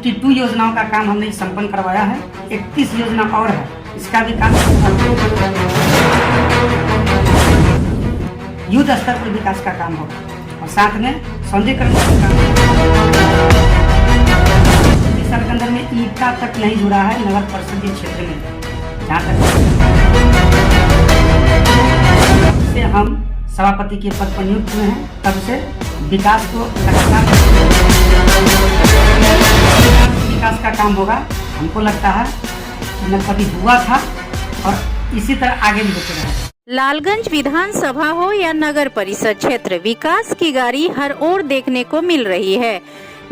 52 योजनाओं का काम हमने संपन्न करवाया है। 31 योजना और है, इसका भी काम युद्ध स्तर पर विकास का काम होगा और साथ में सौंदर्यीकरण का काम साल के अंदर में ईटा तक नहीं जुड़ा है नगर परिषद के क्षेत्र में। जहाँ तक से हम सभापति के पद पर नियुक्त हुए हैं, तब से विकास को लगातार विकास का काम होगा। हमको लगता है न कभी हुआ था और इसी तरह आगे भी होते रहेगा। लालगंज विधानसभा हो या नगर परिषद क्षेत्र, विकास की गाड़ी हर ओर देखने को मिल रही है।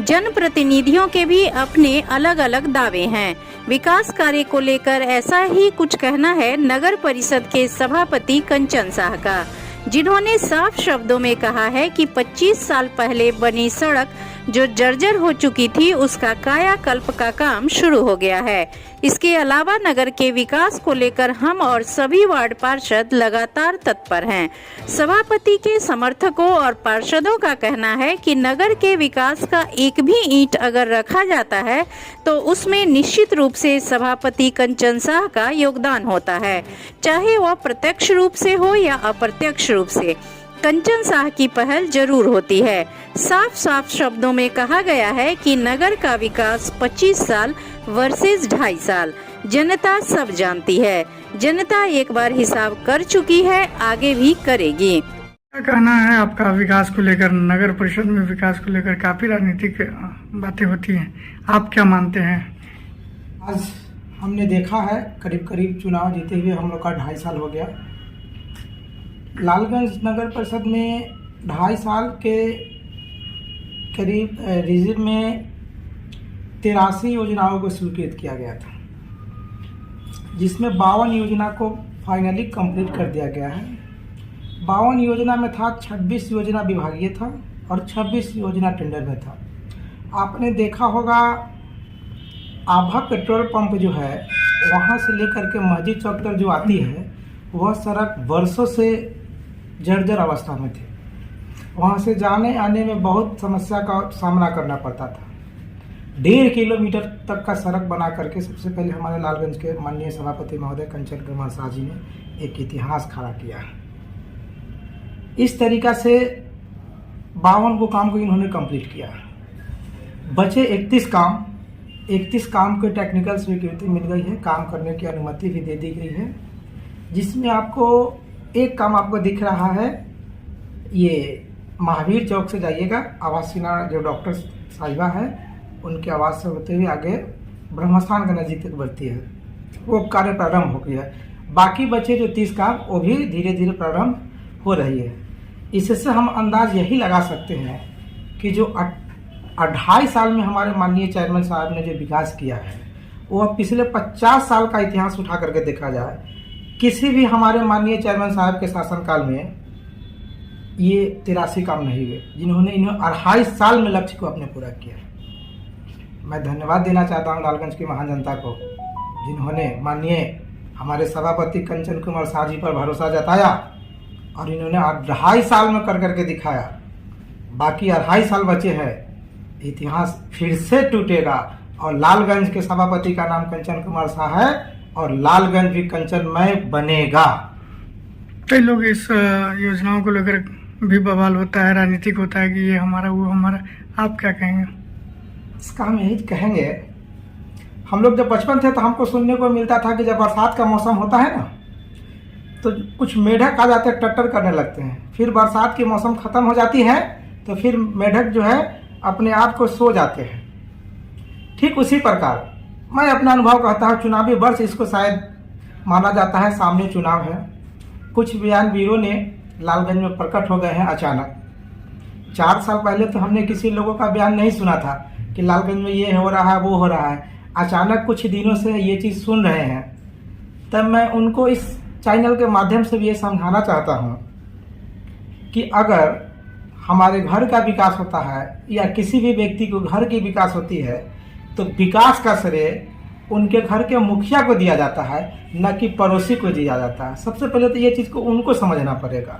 जनप्रतिनिधियों के भी अपने अलग अलग दावे हैं। विकास कार्य को लेकर ऐसा ही कुछ कहना है नगर परिषद के सभापति कंचन शाह का, जिन्होंने साफ शब्दों में कहा है कि 25 साल पहले बनी सड़क जो जर्जर हो चुकी थी, उसका कायाकल्प का काम शुरू हो गया है। इसके अलावा नगर के विकास को लेकर हम और सभी वार्ड पार्षद लगातार तत्पर हैं। सभापति के समर्थकों और पार्षदों का कहना है कि नगर के विकास का एक भी ईंट अगर रखा जाता है तो उसमें निश्चित रूप से सभापति कंचन शाह का योगदान होता है, चाहे वह प्रत्यक्ष रूप से हो या अप्रत्यक्ष रूप से। कंचन शाह की पहल जरूर होती है। साफ साफ शब्दों में कहा गया है कि नगर का विकास 25 साल वर्सेस 2.5 साल। जनता सब जानती है, जनता एक बार हिसाब कर चुकी है, आगे भी करेगी। क्या कहना है आपका विकास को लेकर? नगर परिषद में विकास को लेकर काफी राजनीतिक बातें होती हैं, आप क्या मानते हैं? आज हमने देखा है करीब करीब चुनाव जीते हुए हम लोग का 2.5 साल हो गया। लालगंज नगर परिषद में 2.5 साल के करीब रिजर्व में 83 योजनाओं को स्वीकृत किया गया था, जिसमें 52 योजना को फाइनली कंप्लीट कर दिया गया है। 52 योजना में था 26 योजना विभागीय था और 26 योजना टेंडर में था। आपने देखा होगा आभा पेट्रोल पंप जो है वहाँ से लेकर के मस्जिद चौक तक जो आती है, वह सड़क वर्षों से जर्जर अवस्था में थी। वहाँ से जाने आने में बहुत समस्या का सामना करना पड़ता था। 1.5 किलोमीटर तक का सड़क बना करके सबसे पहले हमारे लालगंज के माननीय सभापति महोदय कंचन कुमार शाह जी ने एक इतिहास खड़ा किया। इस तरीका से 52 को काम को इन्होंने कंप्लीट किया। बचे 31 काम को टेक्निकल स्वीकृति मिल गई है, काम करने की अनुमति भी दे दी गई है, जिसमें आपको एक काम आपको दिख रहा है। ये महावीर चौक से जाइएगा, आवासीना जो डॉक्टर साहिबा है उनके आवास से होते हुए आगे ब्रह्मस्थान के नज़दीक तक बढ़ती है, वो कार्य प्रारंभ हो गया है। बाकी बचे जो 30 काम वो भी धीरे धीरे प्रारंभ हो रही है। इससे हम अंदाज यही लगा सकते हैं कि जो 2.5 साल में हमारे माननीय चेयरमैन साहब ने जो विकास किया है, वो पिछले 50 साल का इतिहास उठा करके देखा जाए, किसी भी हमारे माननीय चेयरमैन साहब के शासनकाल में ये 83 काम नहीं हुए, जिन्होंने 2.5 साल में लक्ष्य को अपने पूरा किया। मैं धन्यवाद देना चाहता हूँ लालगंज की महान जनता को, जिन्होंने माननीय हमारे सभापति कंचन कुमार शाह जी पर भरोसा जताया और इन्होंने 2.5 साल में कर करके दिखाया। बाकी 2.5 साल बचे हैं, इतिहास फिर से टूटेगा और लालगंज के सभापति का नाम कंचन कुमार शाह है और लालगंज भी कंचनमय बनेगा। कई लोग इस योजनाओं को लेकर भी बवाल होता है, राजनीतिक होता है कि ये हमारा वो हमारा, आप क्या कहेंगे? इसका हम यही कहेंगे, हम लोग जब बचपन थे तो हमको सुनने को मिलता था कि जब बरसात का मौसम होता है ना, तो कुछ मेढक आ जाते हैं, टट्टर करने लगते हैं। फिर बरसात की मौसम ख़त्म हो जाती है तो फिर मेढक जो है अपने आप को सो जाते हैं। ठीक उसी प्रकार मैं अपना अनुभव कहता हूँ, चुनावी वर्ष इसको शायद माना जाता है, सामने चुनाव है। कुछ बयानवीरों ने लालगंज में प्रकट हो गए हैं अचानक। 4 साल पहले तो हमने किसी लोगों का बयान नहीं सुना था कि लालगंज में ये हो रहा है वो हो रहा है। अचानक कुछ दिनों से ये चीज़ सुन रहे हैं, तब मैं उनको इस चैनल के माध्यम से भी ये समझाना चाहता हूँ कि अगर हमारे घर का विकास होता है या किसी भी व्यक्ति को घर की विकास होती है तो विकास का श्रेय उनके घर के मुखिया को दिया जाता है, न कि पड़ोसी को दिया जाता है। सबसे पहले तो ये चीज़ को उनको समझना पड़ेगा।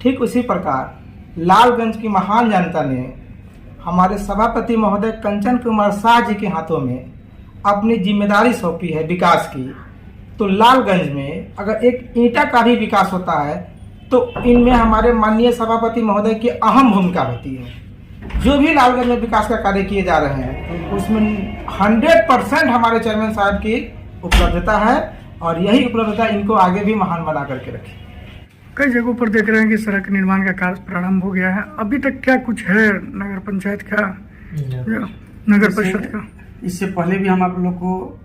ठीक उसी प्रकार लालगंज की महान जनता ने हमारे सभापति महोदय कंचन कुमार शाह जी के हाथों में अपनी जिम्मेदारी सौंपी है विकास की, तो लालगंज में अगर एक ईंटा का भी विकास होता है तो इनमें हमारे माननीय सभापति महोदय की अहम भूमिका होती है। जो भी लालगंज में विकास का कार्य किए जा रहे हैं उसमें 100% हमारे चेयरमैन साहब की उपलब्धता है और यही उपलब्धता इनको आगे भी महान बना करके रखे। कई जगहों पर देख रहे हैं कि सड़क निर्माण का कार्य प्रारंभ हो गया है, अभी तक क्या कुछ है नगर पंचायत का, नगर परिषद का? इससे पहले भी हम आप लोग को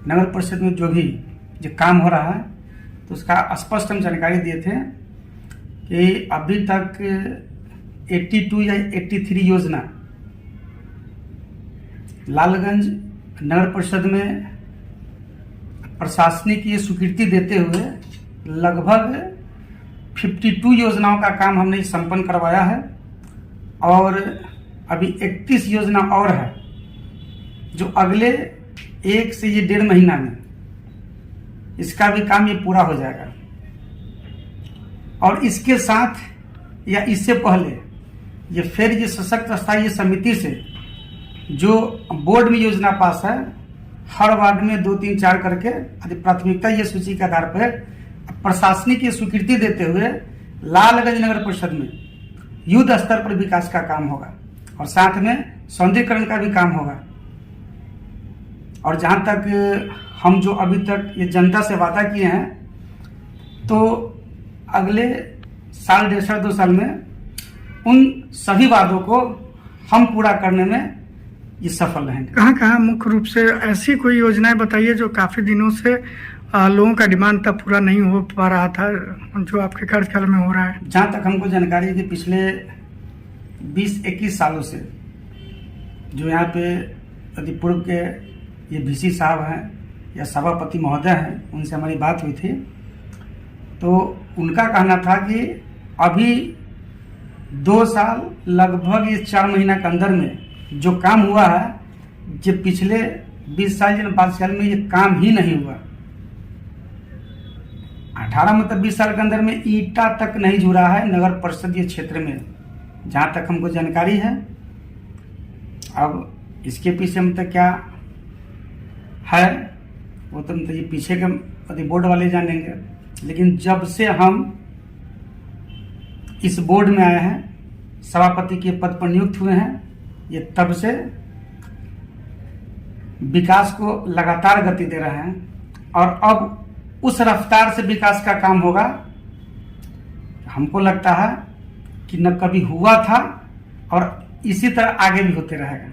नगर परिषद में जो काम हो रहा है तो उसका स्पष्ट हम जानकारी दिए थे कि अभी तक 82 या 83 योजना लालगंज नगर परिषद में प्रशासनिक ये स्वीकृति देते हुए लगभग 52 योजनाओं का काम हमने संपन्न करवाया है और अभी 31 योजना और है जो अगले 1 से ये 1.5 महीना में इसका भी काम ये पूरा हो जाएगा। और इसके साथ या इससे पहले ये फिर ये सशक्त स्थायी समिति से जो बोर्ड में योजना पास है हर वार्ड में 2, 3, 4 करके प्राथमिकता ये सूची के आधार पर प्रशासनिक स्वीकृति देते हुए लालगंज नगर परिषद में युद्ध स्तर पर विकास का काम होगा और साथ में सौंदर्यीकरण का भी काम होगा। और जहां तक हम जो अभी तक ये जनता से वादा किए हैं तो अगले साल 1.5-2 साल में उन सभी वादों को हम पूरा करने में ये सफल रहेंगे। कहाँ मुख्य रूप से ऐसी कोई योजनाएं बताइए जो काफी दिनों से लोगों का डिमांड तब पूरा नहीं हो पा रहा था, जो आपके कार्यकाल में हो रहा है? जहाँ तक हमको जानकारी है कि पिछले 20-21 सालों से जो यहाँ पे पूर्व के ये VC साहब हैं या सभापति महोदय हैं, उनसे हमारी बात हुई थी तो उनका कहना था कि अभी 2 साल लगभग ये 4 महीना के अंदर में जो काम हुआ है, जो पिछले 20 साल या 22 साल में ये काम ही नहीं हुआ। 18 मतलब 20 साल के अंदर में ईंटा तक नहीं जुड़ा है नगर परिषद ये क्षेत्र में, जहाँ तक हमको जानकारी है। अब इसके पीछे हम तक क्या है वो तो मतलब ये पीछे के बोर्ड वाले जानेंगे, लेकिन जब से हम इस बोर्ड में आए हैं, सभापति के पद पर नियुक्त हुए हैं, ये तब से विकास को लगातार गति दे रहे हैं और अब उस रफ्तार से विकास का काम होगा। हमको लगता है कि न कभी हुआ था और इसी तरह आगे भी होते रहेगा।